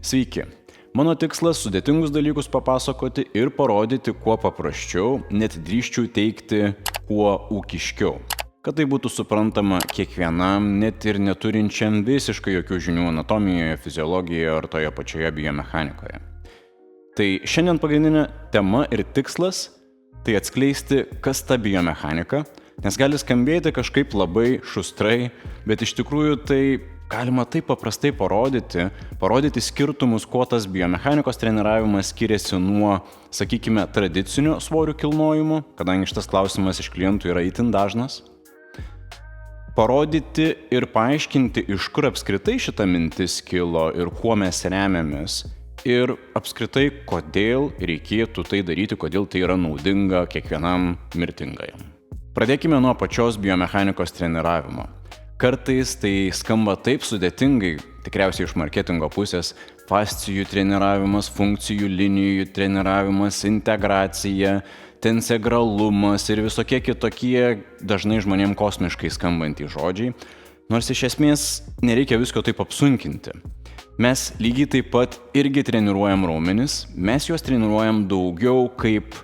Sveiki. Mano tikslas sudėtingus dalykus papasakoti ir parodyti kuo paprasčiau, net drįsčiau teigti kuo ūkiškiau. Kad tai būtų suprantama kiekvienam, net ir neturinčiam visiškai jokių žinių anatomijoje, fiziologijoje ar toje pačioje biomechanikoje. Tai šiandien pagrindinė tema ir tikslas – tai atskleisti, kas ta biomechanika, nes gali skambėti kažkaip labai šustrai, bet iš tikrųjų tai galima taip paprastai parodyti skirtumus, kuo tas biomechanikos treniravimas skiriasi nuo, sakykime, tradicinio svorių kilnojimo, kadangi šitas klausimas iš klientų yra itin dažnas. Parodyti ir paaiškinti, iš kur apskritai šita mintis kilo ir kuo mes remiamės. Ir apskritai, kodėl reikėtų tai daryti, kodėl tai yra naudinga kiekvienam mirtingajam. Pradėkime nuo pačios biomechanikos treniravimo. Kartais tai skamba taip sudėtingai, tikriausiai iš marketingo pusės, fascijų treniravimas, funkcijų linijų treniravimas, integracija, tensegralumas ir visokie kitokie dažnai žmonėm kosmiškai skambantys žodžiai, nors iš esmės nereikia visko taip apsunkinti. Mes lygiai taip pat irgi treniruojam raumenis, mes juos treniruojam daugiau kaip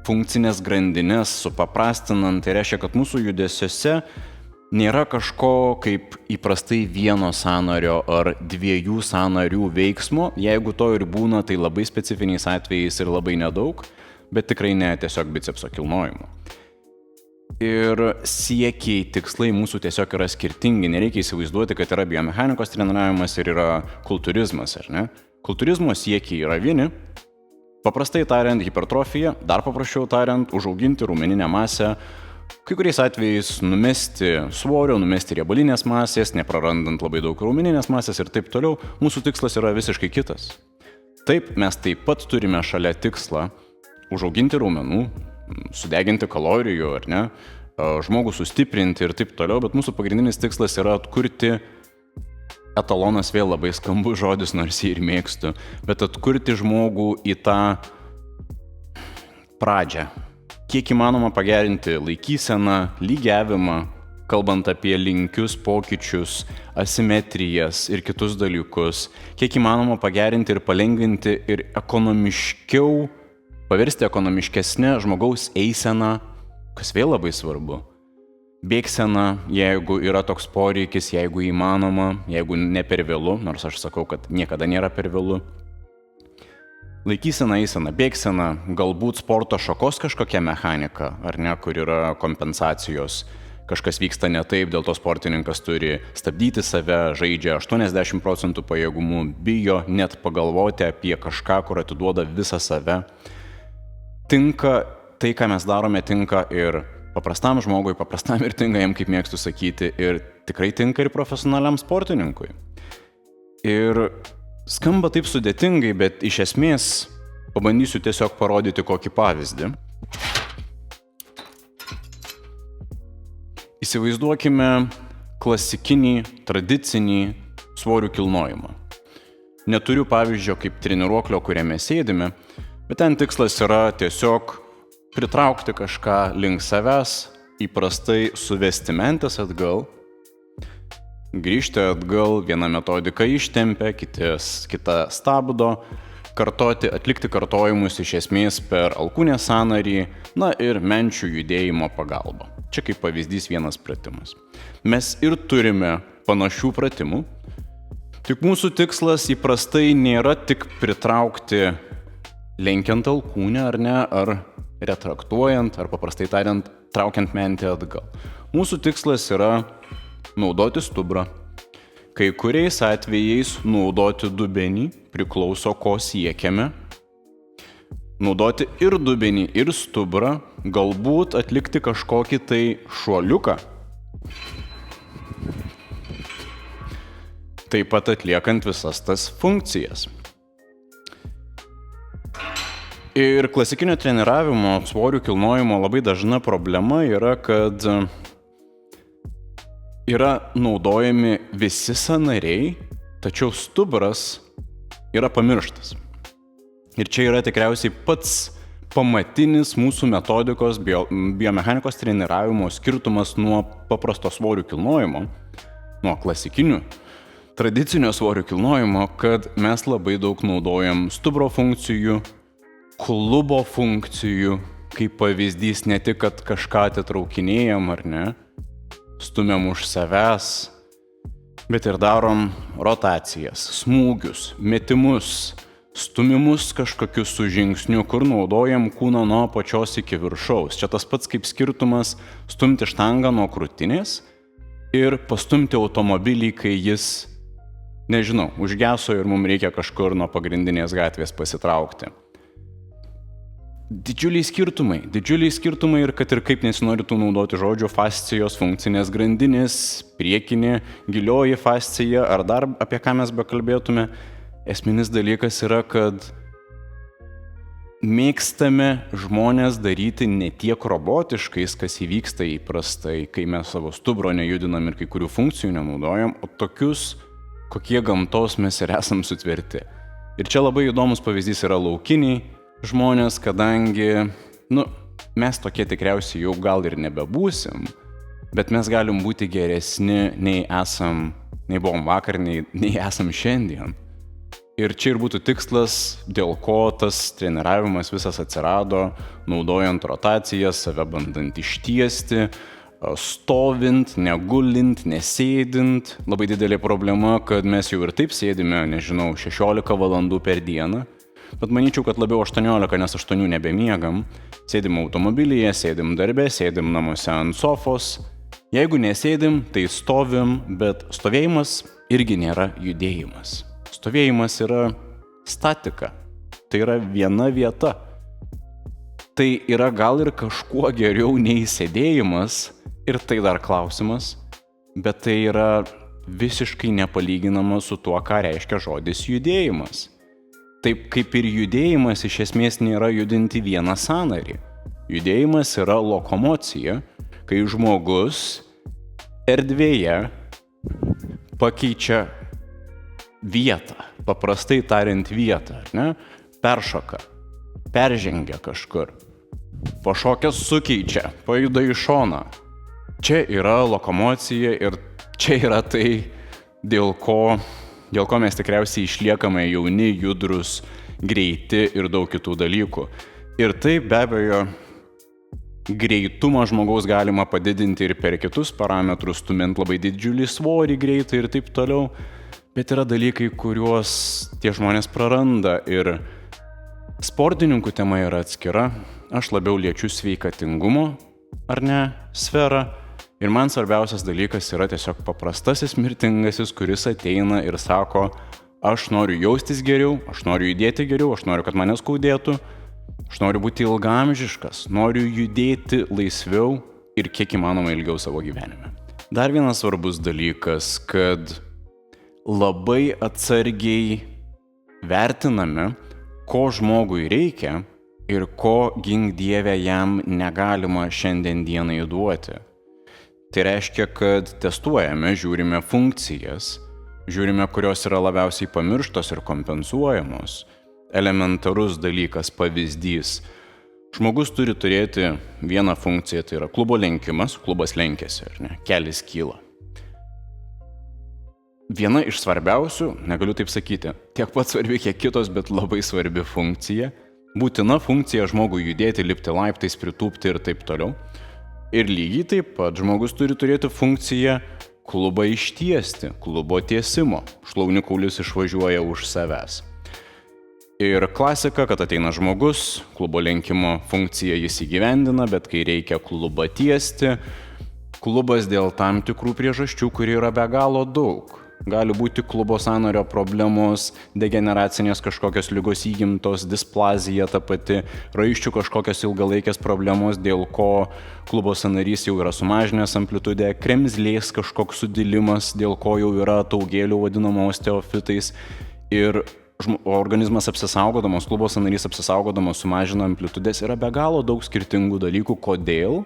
funkcinės grandinės, supaprastinant, tai reiškia, kad mūsų judesiuose nėra kažko kaip įprastai vieno sąnario ar dviejų sąnarių veiksmo, jeigu to ir būna, tai labai specifiniais atvejais ir labai nedaug, bet tikrai ne tiesiog bicepso kilnojimo. Ir siekiai, tikslai mūsų tiesiog yra skirtingi, nereikia įsivaizduoti, kad yra biomechanikos treniravimas ir yra kultūrizmas, ar ne? Kultūrizmo siekiai yra vieni, paprastai tariant hipertrofija, dar paprasčiau tariant užauginti raumeninę masę, kai kuriais atvejais numesti svorio, numesti riebalinės masės, neprarandant labai daug raumeninės masės ir taip toliau, mūsų tikslas yra visiškai kitas. Taip, mes taip pat turime šalia tikslą užauginti raumenų, sudeginti kalorijų, ar ne, žmogų sustiprinti ir taip toliau, bet mūsų pagrindinis tikslas yra atkurti, etalonas vėl labai skambus žodis, nors jį ir mėgstu, bet atkurti žmogų į tą pradžią. Kiek įmanoma pagerinti laikyseną, lygiavimą, kalbant apie linkius, pokyčius, asimetrijas ir kitus dalykus, kiek įmanoma pagerinti ir palengvinti ir ekonomiškiau paversti ekonomiškesnę žmogaus eiseną, kas vėl labai svarbu. Bėgseną, jeigu yra toks poreikis, jeigu įmanoma, jeigu ne per vėlu, nors aš sakau, kad niekada nėra per vėlu. Laikysena, eisena, bėgsena, galbūt sporto šakos kažkokia mechanika, ar ne, kur yra kompensacijos. Kažkas vyksta ne taip, dėl to sportininkas turi stabdyti save, žaidžia 80% pajėgumų, bijo net pagalvoti apie kažką, kur atiduoda visą save. Tinka tai, ką mes darome, tinka ir paprastam žmogui, paprastam mirtingajam, kaip mėgstu sakyti, ir tikrai tinka ir profesionaliam sportininkui. Ir skamba taip sudėtingai, bet iš esmės pabandysiu tiesiog parodyti kokį pavyzdį. Įsivaizduokime klasikinį, tradicinį svorių kilnojimą. Neturiu pavyzdžio kaip treniruoklio, kuriame sėdime, bet ten tikslas yra tiesiog pritraukti kažką link savęs, įprastai suvesti mentis atgal, grįžti atgal, vieną metodiką ištempia, kitą stabdo, atlikti kartojimus iš esmės per alkūnės sąnarį, na ir menčių judėjimo pagalba. Čia kaip pavyzdys vienas pratimas. Mes ir turime panašių pratimų, tik mūsų tikslas įprastai nėra tik pritraukti lenkiant alkūnę ar ne, ar retraktuojant, ar paprastai tariant, traukiant mentį atgal. Mūsų tikslas yra naudoti stuburą. Kai kuriais atvejais naudoti dubenį, priklauso ko siekiame. Naudoti ir dubenį, ir stuburą, galbūt atlikti kažkokį tai šuoliuką. Taip pat atliekant visas tas funkcijas. Ir klasikinio treniravimo, svorių kilnojimo labai dažna problema yra, kad yra naudojami visi sąnariai, tačiau stuburas yra pamirštas. Ir čia yra tikriausiai pats pamatinis mūsų metodikos biomechanikos treniravimo skirtumas nuo paprasto svorių kilnojimo, nuo klasikinių tradicinio svorio kilnojimo, kad mes labai daug naudojam stuburo funkcijų, klubo funkcijų, kaip pavyzdys ne tik, kad kažką atitraukinėjam ar ne, stumiam už savęs, bet ir darom rotacijas, smūgius, metimus, stumimus kažkokius su žingsniu, kur naudojam kūną nuo apačios iki viršaus. Čia tas pats kaip skirtumas stumti štangą nuo krūtinės ir pastumti automobilį, kai jis, nežinau, užgeso ir mums reikia kažkur nuo pagrindinės gatvės pasitraukti. Didžiuliai skirtumai ir kad ir kaip nesinori tų naudoti žodžių, fascijos, funkcinės grandinės, priekinė, gilioji fascija ar dar apie ką mes bekalbėtume, esminis dalykas yra, kad mėgstame žmonės daryti ne tiek robotiškais, kas įvyksta įprastai, kai mes savo stuburo nejudinam ir kai kurių funkcijų nenaudojam, o tokius, kokie gamtos mes ir esam sutverti. Ir čia labai įdomus pavyzdys yra laukiniai žmonės, kadangi, mes tokie tikriausiai jau gal ir nebebūsim, bet mes galim būti geresni nei buvom vakar, nei esam šiandien. Ir čia ir būtų tikslas, dėl ko tas treniravimas visas atsirado, naudojant rotacijas, save bandant ištiesti, stovint, negulint, nesėdint. Labai didelė problema, kad mes jau ir taip sėdime, 16 valandų per dieną. Bet manyčiau, kad labiau 18, nes 8 nebemiegam. Sėdim automobilyje, sėdim darbe, sėdim namuose ant sofos. Jeigu nesėdim, tai stovim, bet stovėjimas irgi nėra judėjimas. Stovėjimas yra statika. Tai yra viena vieta. Tai yra gal ir kažkuo geriau nei sėdėjimas, ir tai dar klausimas, bet tai yra visiškai nepalyginama su tuo, ką reiškia žodis judėjimas. Taip kaip ir judėjimas iš esmės nėra judinti vieną sąnarį. Judėjimas yra lokomocija, kai žmogus erdvėje pakeičia vietą, paprastai tariant vietą, ne? Peršoka, peržengia kažkur, pašokęs sukeičia, pajuda į šoną. Čia yra lokomocija ir čia yra tai, dėl ko mes tikriausiai išliekame jauni, judrus, greiti ir daug kitų dalykų. Ir tai be abejo, greitumą žmogaus galima padidinti ir per kitus parametrus, stumint labai didžiulį svorį greitai ir taip toliau. Bet yra dalykai, kuriuos tie žmonės praranda ir sportininkų tema yra atskira. Aš labiau liečiu sveikatingumo, ar ne, sferą. Ir man svarbiausias dalykas yra tiesiog paprastasis mirtingasis, kuris ateina ir sako, aš noriu jaustis geriau, aš noriu judėti geriau, aš noriu, kad mane skaudėtų, aš noriu būti ilgaamžiškas, noriu judėti laisviau ir kiek įmanoma ilgiau savo gyvenime. Dar vienas svarbus dalykas, kad labai atsargiai vertiname, ko žmogui reikia ir ko gink Dieve jam negalima šiandien dienai duoti. Tai reiškia, kad testuojame, žiūrime funkcijas, žiūrime, kurios yra labiausiai pamirštos ir kompensuojamos. Elementarus dalykas, pavyzdys. Žmogus turi turėti vieną funkciją, tai yra klubo lenkimas, klubas lenkiasi, ar ne, kelis kyla. Viena iš svarbiausių, negaliu taip sakyti, tiek pat svarbi, kiek kitos, bet labai svarbi funkcija. Būtina funkcija žmogui judėti, lipti laiptais, pritūpti ir taip toliau. Ir lygiai taip pat žmogus turi turėti funkciją klubą ištiesti, klubo tiesimo. Šlaunikaulis išvažiuoja už savęs. Ir klasika, kad ateina žmogus, klubo lenkimo funkciją jis įgyvendina, bet kai reikia klubą tiesti, klubas dėl tam tikrų priežasčių, kurių yra be galo daug. Gali būti klubo sąnario problemos, degeneracinės kažkokios ligos įgimtos, displazija ta pati, raiščių kažkokios ilgalaikės problemos, dėl ko klubo sąnarys jau yra sumažinęs amplitudę, kremzlės kažkoks sudilimas, dėl ko jau yra taugėlių vadinamo osteofitais ir organizmas apsisaugodamas, klubo sąnarys apsisaugodamas sumažina amplitudės. Yra be galo daug skirtingų dalykų, kodėl.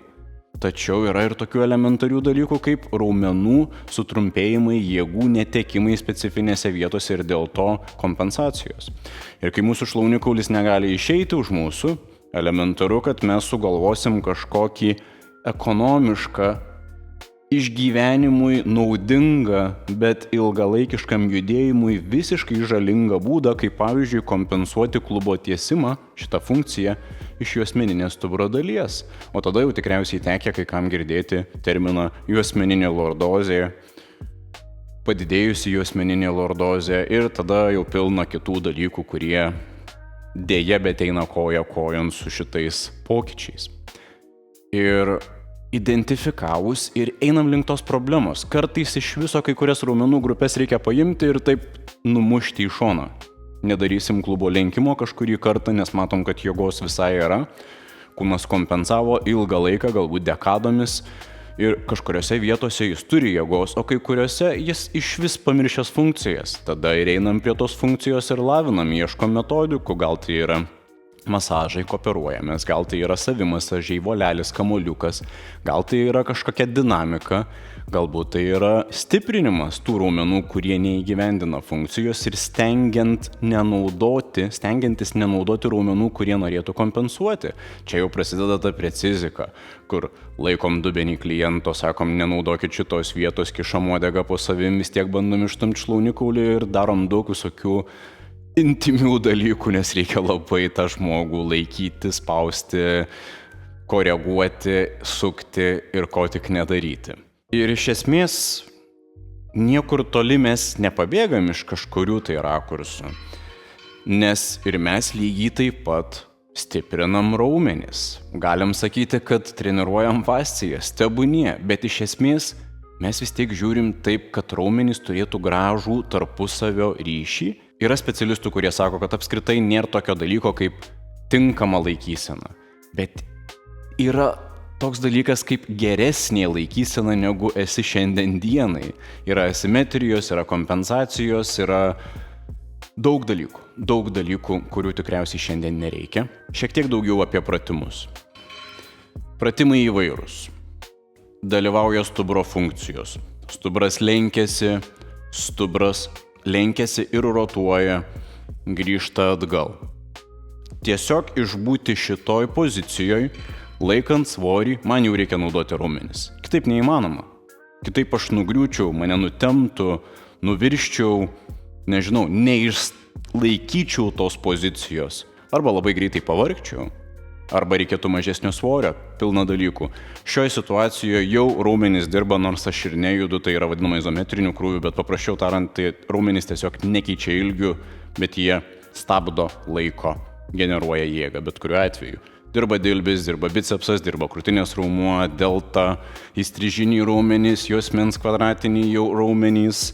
Tačiau yra ir tokių elementarių dalykų kaip raumenų sutrumpėjimai, jėgų netekimai specifinėse vietose ir dėl to kompensacijos. Ir kai mūsų šlaunikaulis negali išeiti už mūsų, elementaru, kad mes sugalvosim kažkokį ekonomišką išgyvenimui naudingą, bet ilgalaikiškam judėjimui visiškai žalingą būdą, kaip pavyzdžiui kompensuoti klubo tiesimą, šitą funkciją, iš juosmeninės stuburo dalies. O tada jau tikriausiai tekia kai kam girdėti terminą juosmeninė lordozė, padidėjusi juosmeninė lordozė ir tada jau pilna kitų dalykų, kurie dėja bet eina koja kojon su šitais pokyčiais. Ir identifikavus ir einam link tos problemos. Kartais iš viso kai kurias raumenų grupės reikia paimti ir taip numušti į šoną. Nedarysim klubo lenkimo kažkurį kartą, nes matom, kad jėgos visai yra. Kūnas kompensavo ilgą laiką, galbūt dekadomis. Ir kažkuriuose vietose jis turi jėgos, o kai kuriuose jis išvis pamiršęs funkcijas. Tada ir einam prie tos funkcijos ir lavinam, ieškom metodikų, gal tai yra masažai, kooperuojamės, gal tai yra savimasažiai, volelis, kamuoliukas, gal tai yra kažkokia dinamika, galbūt tai yra stiprinimas tų raumenų, kurie neįgyvendina funkcijos ir stengiantis nenaudoti raumenų, kurie norėtų kompensuoti. Čia jau prasideda ta precizika, kur laikom dubenį kliento, sakom, nenaudokit šitos vietos, kišam uodegą po savim, vis tiek bandom išstumti šlaunikaulį ir darom daug visokių intimių dalykų, nes reikia labai tą žmogų laikyti, spausti, koreguoti, sukti ir ko tik nedaryti. Ir iš esmės niekur toli mes nepabėgam iš kažkurių tai rakursų, nes ir mes lygiai taip pat stiprinam raumenis. Galim sakyti, kad treniruojam fascijas, tebūnie, bet iš esmės mes vis tiek žiūrim taip, kad raumenys turėtų gražų tarpusavio ryšį. Yra specialistų, kurie sako, kad apskritai nėra tokio dalyko kaip tinkama laikysena. Bet yra toks dalykas kaip geresnė laikysena, negu esi šiandien dienai. Yra asimetrijos, yra kompensacijos, yra daug dalykų, kurių tikriausiai šiandien nereikia. Šiek tiek daugiau apie pratimus. Pratimai įvairūs. Dalyvauja stuburo funkcijos. Stuburas lenkiasi ir rotuoja, grįžta atgal. Tiesiog išbūti šitoj pozicijoje, laikant svorį, man jau reikia naudoti raumenis. Kitaip neįmanoma. Kitaip aš nugriūčiau, mane nutemptų, nuvirščiau, nežinau, neišlaikyčiau tos pozicijos. Arba labai greitai pavargčiau, arba reikėtų mažesnio svorio, pilna dalykų. Šioje situacijoje jau raumenys dirba, nors aš ir nejudu, tai yra vadinama izometriniu krūviu, bet paprasčiau tariant, tai raumenys tiesiog nekeičia ilgių, bet jie stabdo laiko, generuoja jėgą, bet kuriuo atveju. Dirba dilbis, dirba bicepsas, dirba krūtinės raumuo, delta, įstrižiniai raumenys, juosmens kvadratiniai jau raumenys,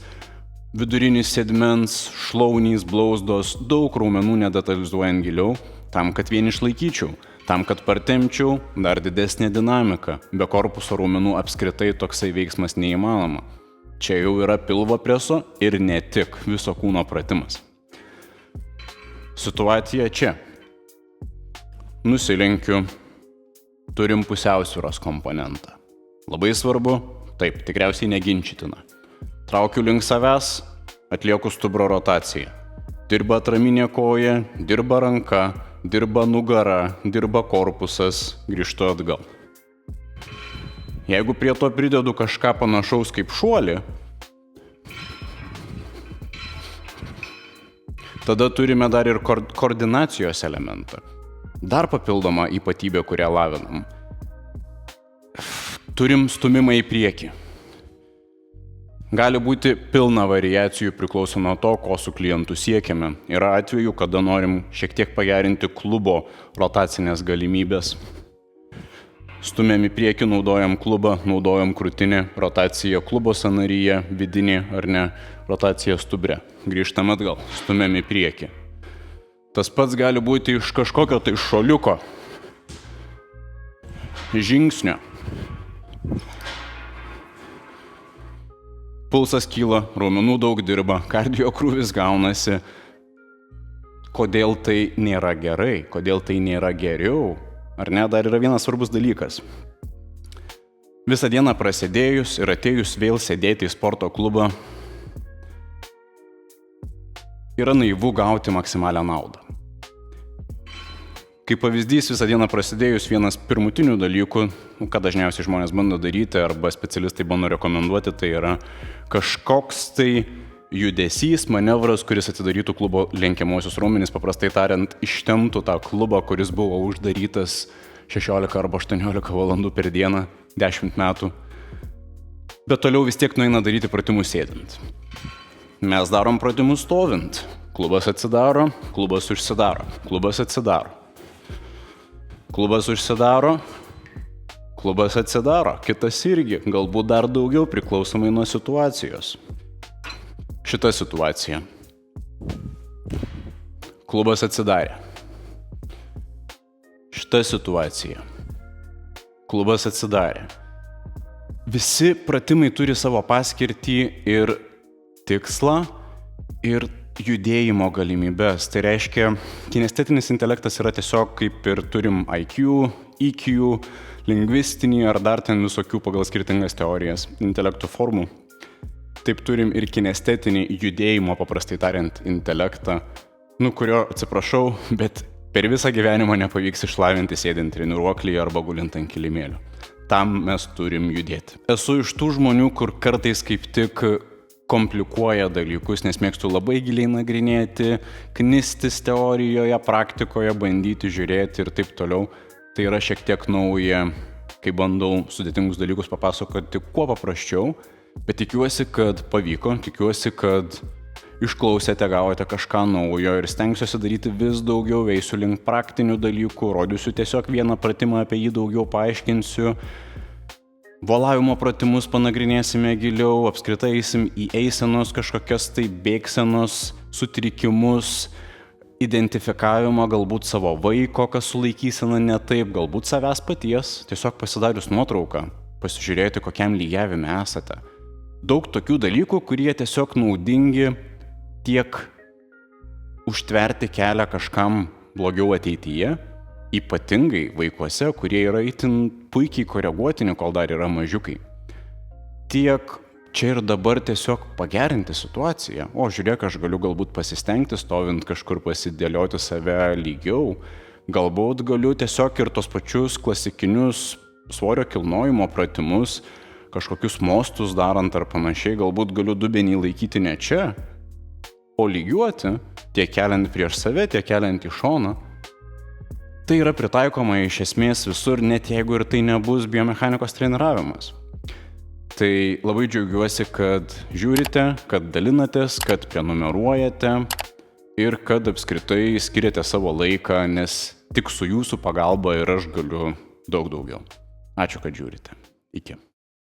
vidurinis sėdmens, šlaunys, blauzdos, daug raumenų nedetalizuojant giliau, tam, kad vien išlaikyčiau. Tam, kad partempčiau, dar didesnė dinamika. Be korpuso raumenų apskritai toksai veiksmas neįmanoma. Čia jau yra pilvo preso ir ne tik viso kūno pratimas. Situacija čia. Nusilenkiu, turim pusiausvyros komponentą. Labai svarbu, taip, tikriausiai neginčytina. Traukiu link savęs, atlieku stuburo rotaciją. Dirba atraminė koja, dirba ranka, dirba nugara, dirba korpusas, grįžtu atgal. Jeigu prie to pridedu kažką panašaus kaip šuolį, tada turime dar ir koordinacijos elementą. Dar papildoma ypatybė, kurią lavinam. Turim stumimą į priekį. Gali būti pilna variacijų priklauso nuo to, ko su klientu siekiame. Yra atvejų, kada norim šiek tiek pagerinti klubo rotacinės galimybės. Stumiam į priekį, naudojam klubą, naudojam krūtinę, rotaciją klubo sąnaryje, vidinė ar ne, rotacija stubure. Grįžtam atgal, stumiam į priekį. Tas pats gali būti iš kažkokio tai šuoliuko, žingsnio. Pulsas kyla, raumenų daug dirba, kardio krūvis gaunasi. Kodėl tai nėra gerai? Kodėl tai nėra geriau? Ar ne, dar yra vienas svarbus dalykas. Visą dieną prasidėjus ir atėjus vėl sėdėti į sporto klubą, yra naivu gauti maksimalią naudą. Kaip pavyzdys, visą dieną prasidėjus vienas pirmutinių dalykų, ką dažniausiai žmonės bando daryti arba specialistai bando rekomenduoti, tai yra kažkoks tai judesys, manevras, kuris atidarytų klubo lenkiamuosius raumenis, paprastai tariant, ištemptų tą klubą, kuris buvo uždarytas 16 arba 18 valandų per dieną 10 metų. Bet toliau vis tiek nueina daryti pratimus sėdint. Mes darom pratimus stovint. Klubas atsidaro, klubas užsidaro, klubas atsidaro. Klubas užsidaro, klubas atsidaro, kitas irgi, galbūt dar daugiau priklausomai nuo situacijos. Šita situacija. Klubas atsidarė. Šita situacija. Klubas atsidarė. Visi pratimai turi savo paskirtį ir tikslą ir judėjimo galimybės. Tai reiškia, kinestetinis intelektas yra tiesiog kaip ir turim IQ, EQ, lingvistinį ar dar ten visokių pagal skirtingas teorijas intelektų formų. Taip turim ir kinestetinį judėjimo, paprastai tariant, intelektą, kurio, atsiprašau, bet per visą gyvenimą nepavyks išlavinti sėdint treniruoklyje arba gulint ant kilimėlio. Tam mes turim judėti. Esu iš tų žmonių, kur kartais kaip tik komplikuoja dalykus, nes mėgstu labai giliai nagrinėti, knistis teorijoje, praktikoje, bandyti žiūrėti ir taip toliau. Tai yra šiek tiek nauja, kai bandau sudėtingus dalykus papasakoti kuo paprasčiau, bet tikiuosi, kad pavyko, tikiuosi, kad išklausėte, gavote kažką naujo ir stengsiuosi daryti vis daugiau, eisiu link praktinių dalykų, rodysiu tiesiog vieną pratimą, apie jį daugiau paaiškinsiu. Volavimo pratimus panagrinėsime giliau, apskritai eisim į eisenos kažkokias tai bėgsenos sutrikimus, identifikavimą galbūt savo vaiko, kas su laikysena ne taip, galbūt savęs paties, tiesiog pasidarius nuotrauką, pasižiūrėti, kokiam lygiavime esate. Daug tokių dalykų, kurie tiesiog naudingi tiek užtverti kelią kažkam blogiau ateityje, ypatingai vaikuose, kurie yra itin puikiai koreguotini, kol dar yra mažiukai. Tiek čia ir dabar tiesiog pagerinti situaciją. O žiūrėk, aš galiu galbūt pasistengti, stovint kažkur pasidėlioti save lygiau. Galbūt galiu tiesiog ir tos pačius klasikinius svorio kilnojimo pratimus, kažkokius mostus darant ar panašiai, galbūt galiu dubenį laikyti ne čia, o lygiuoti, tiek keliant prieš save, tiek keliant į šoną. Tai yra pritaikoma iš esmės visur, net jeigu ir tai nebus biomechanikos treniravimas. Tai labai džiaugiuosi, kad žiūrite, kad dalinatės, kad prenumeruojate ir kad apskritai skiriate savo laiką, nes tik su jūsų pagalba ir aš galiu daug daugiau. Ačiū, kad žiūrite. Iki.